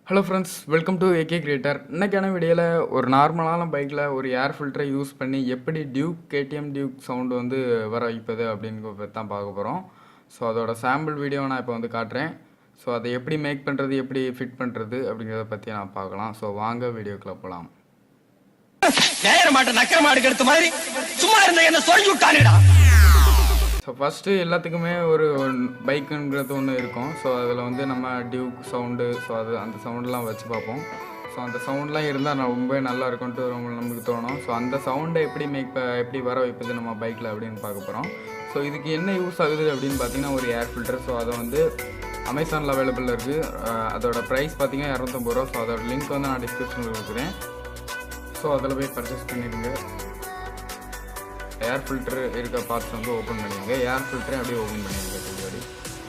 Hello friends, welcome to AK creator. இன்றைக்கான வீடியோவில் ஒரு நார்மலான பைக்கில் ஒரு ஏர் ஃபில்டரை யூஸ் பண்ணி எப்படி கேடிஎம் டியூக் சவுண்டு வந்து வர வைப்பது அப்படின்னு தான் பார்க்க போகிறோம். ஸோ அதோட சாம்பிள் வீடியோ நான் இப்போ வந்து காட்டுறேன். ஸோ அதை எப்படி மேக் பண்ணுறது, எப்படி ஃபிட் பண்ணுறது அப்படிங்கிறத பற்றி நான் பார்க்கலாம். ஸோ வாங்க வீடியோக்குள்ளே போகலாம். ஸோ ஃபஸ்ட்டு எல்லாத்துக்குமே ஒரு பைக்குங்கிறது ஒன்று இருக்கும். ஸோ அதில் வந்து நம்ம டியூக் சவுண்டு, ஸோ அந்த சவுண்டெலாம் வச்சு பார்ப்போம். ஸோ அந்த சவுண்ட்லாம் இருந்தால் ரொம்ப நல்லா இருக்கும்ட்டு நமக்கு தோணும். ஸோ அந்த சவுண்டை எப்படி வர வைப்பது நம்ம பைக்கில் அப்படின்னு பார்க்க போகிறோம். ஸோ இதுக்கு என்ன யூஸ் ஆகுது அப்படின்னு பார்த்தீங்கன்னா ஒரு ஏர் ஃபில்டர். ஸோ அதை வந்து அமேசானில் அவைலபிள் இருக்குது. அதோட ப்ரைஸ் பார்த்தீங்கன்னா 250 ரூபா. ஸோ அதோட லிங்க் வந்து நான் டிஸ்கிரிப்ஷனில் கொடுக்குறேன். ஸோ அதில் போய் பர்ச்சேஸ் பண்ணிடுங்க. ஏர் ஃபில்டர் இருக்க பார்ட்ஸ் வந்து ஓப்பன் பண்ணிடுங்க. ஏர் ஃபில்டரை அப்படியே ஓப்பன் பண்ணிடுங்க பின்னாடி.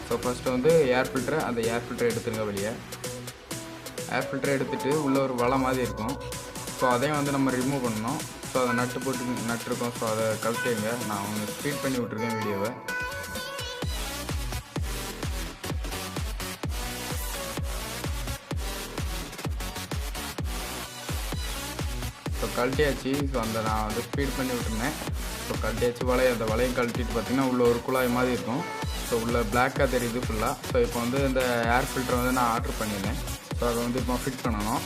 ஸோ ஃபஸ்ட்டு வந்து ஏர் ஃபில்டரை எடுத்துருங்க வெளியே. ஏர் ஃபில்டரை எடுத்துகிட்டு உள்ளே ஒரு வலை மாதிரி இருக்கும். ஸோ அதையும் வந்து நம்ம ரிமூவ் பண்ணணும். ஸோ அதை நட்டுருக்கோம். ஸோ அதை கழட்டிங்க. நான் வந்து ஸ்பீட் பண்ணி விட்ருக்கேன் வீடியோவை. ஸோ கழட்டியாச்சு. ஸோ நான் வந்து ஸ்பீட் பண்ணி விட்டுருந்தேன். ஸோ கழட்டியாச்சு. அந்த வலையை கழட்டிட்டு பார்த்திங்கன்னா உள்ளே ஒரு குழாய் மாதிரி இருக்கும். ஸோ உள்ளே பிளாக்காக தெரியுது ஃபுல்லாக. ஸோ இப்போ வந்து இந்த ஏர் ஃபில்டரை வந்து நான் ஆர்டர் பண்ணியிருந்தேன். ஸோ அதை வந்து இப்போ ஃபிக்ஸ் பண்ணணும்.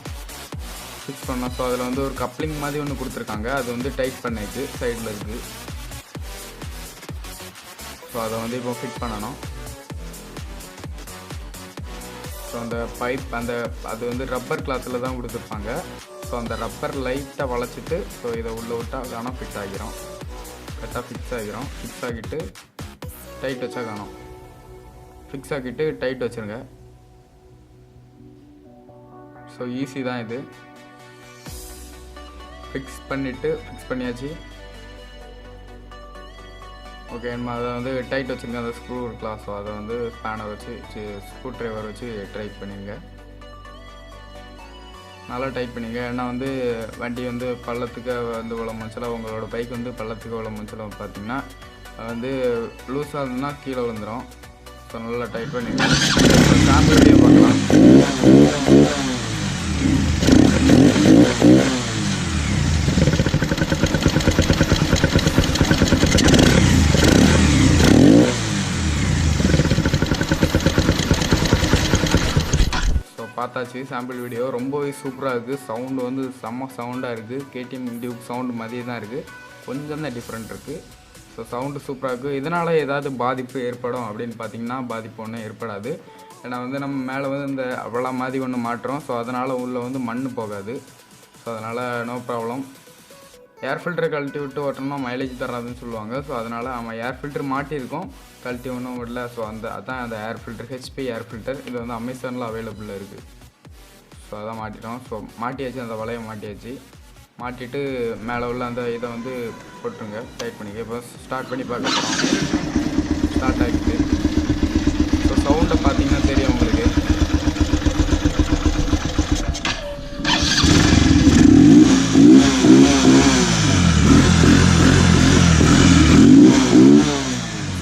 ஸோ அதில் வந்து ஒரு கப்ளிங் மாதிரி ஒன்று கொடுத்துருக்காங்க. அது வந்து டைட் பண்ணிச்சு சைடில் இருக்குது. ஸோ அதை வந்து இப்போ ஃபிட் பண்ணணும். ஸோ அந்த பைப் அது வந்து ரப்பர் கிளாத்தில் தான் கொடுத்துருப்பாங்க. ஸோ அந்த ரப்பர் லைட்டாக வளைச்சிட்டு ஸோ இதை உள்ளே விட்டால் காணும் ஃபிட் ஆகிரும். கரெக்டாக ஃபிக்ஸ் ஆகிட்டு டைட் வச்சா காணும். ஃபிக்ஸ் ஆகிட்டு டைட் வச்சுருங்க. ஸோ ஈஸி தான் இது. ஃபிக்ஸ் பண்ணியாச்சு. ஓகே, நம்ம அதை வந்து டைட் வச்சுருங்க. அந்த ஸ்க்ரூ இருக்கலாம். ஸோ அதை வந்து ஸ்பேனர் வச்சு ஸ்க்ரூ ட்ரைவர் வச்சு டைட் பண்ணிங்க. நல்லா டைட் பண்ணிங்க. ஏன்னா வந்து வண்டி வந்து பள்ளத்துக்கு வந்து விழமுச்சுல, உங்களோட பைக் வந்து பள்ளத்துக்கு விழமுச்சுல பார்த்தீங்கன்னா வந்து லூஸாக இருந்ததுன்னா கீழே விழுந்துடும். ஸோ நல்லா டைட் பண்ணிங்க. சாம்பிள் வீடியோ பார்க்கலாம். பார்த்தாச்சு சாம்பிள் வீடியோ. ரொம்பவே சூப்பராக இருக்குது. சவுண்டு வந்து செம்ம சவுண்டாக இருக்குது. கேடிஎம் டியூக் சவுண்டு மாதிரியே தான் இருக்குது. கொஞ்சம் தான் டிஃப்ரெண்ட் இருக்குது. ஸோ சவுண்டு சூப்பராக இருக்குது. இதனால் ஏதாவது பாதிப்பு ஏற்படும் அப்படின்னு பார்த்தீங்கன்னா பாதிப்பு ஒன்றும் ஏற்படாது. ஏன்னா வந்து நம்ம மேலே வந்து இந்த அவ்வளோ மாதிரி ஒன்று மாட்டுறோம். ஸோ அதனால் உள்ளே வந்து மண் போகாது. ஸோ அதனால் நோ ப்ராப்ளம். ஏர் ஃபில்டரை கழட்டி விட்டு ஓட்டணும்னா மைலேஜ் தராதுன்னு சொல்லுவாங்க. ஸோ அதனால் நம்ம ஏர் ஃபில்டர் மாட்டியிருக்கோம், கழட்டி ஒன்றும் விடல. ஸோ அதான் அந்த air filter, HP air filter. இது வந்து அமேசானில் அவைலபிளாக இருக்குது. ஸோ அதான் மாட்டிட்டோம். ஸோ மாட்டியாச்சு. அந்த வலையை மாட்டிட்டு மேலே உள்ள அந்த இதை வந்து போட்டுருங்க, டைட் பண்ணிக்க. இப்போ ஸ்டார்ட் பண்ணி பார்க்க போகிறோம். ஸ்டார்ட் ஆகிடுது. ஸோ சவுண்டை பார்த்தீங்கன்னா தெரியும் உங்களுக்கு.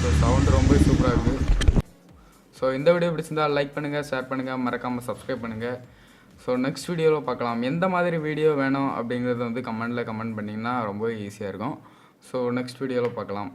ஸோ சவுண்டு ரொம்ப சூப்பராக இருக்குது. ஸோ இந்த வீடியோ பிடிச்சிருந்தால் லைக் பண்ணுங்கள், ஷேர் பண்ணுங்கள், மறக்காமல் சப்ஸ்கிரைப் பண்ணுங்கள். ஸோ நெக்ஸ்ட் வீடியோவில் பார்க்கலாம். எந்த மாதிரி வீடியோ வேணும் அப்படிங்கிறத வந்து கமெண்ட் பண்ணிங்கன்னா ரொம்ப ஈஸியாக இருக்கும். ஸோ நெக்ஸ்ட் வீடியோவில் பார்க்கலாம்.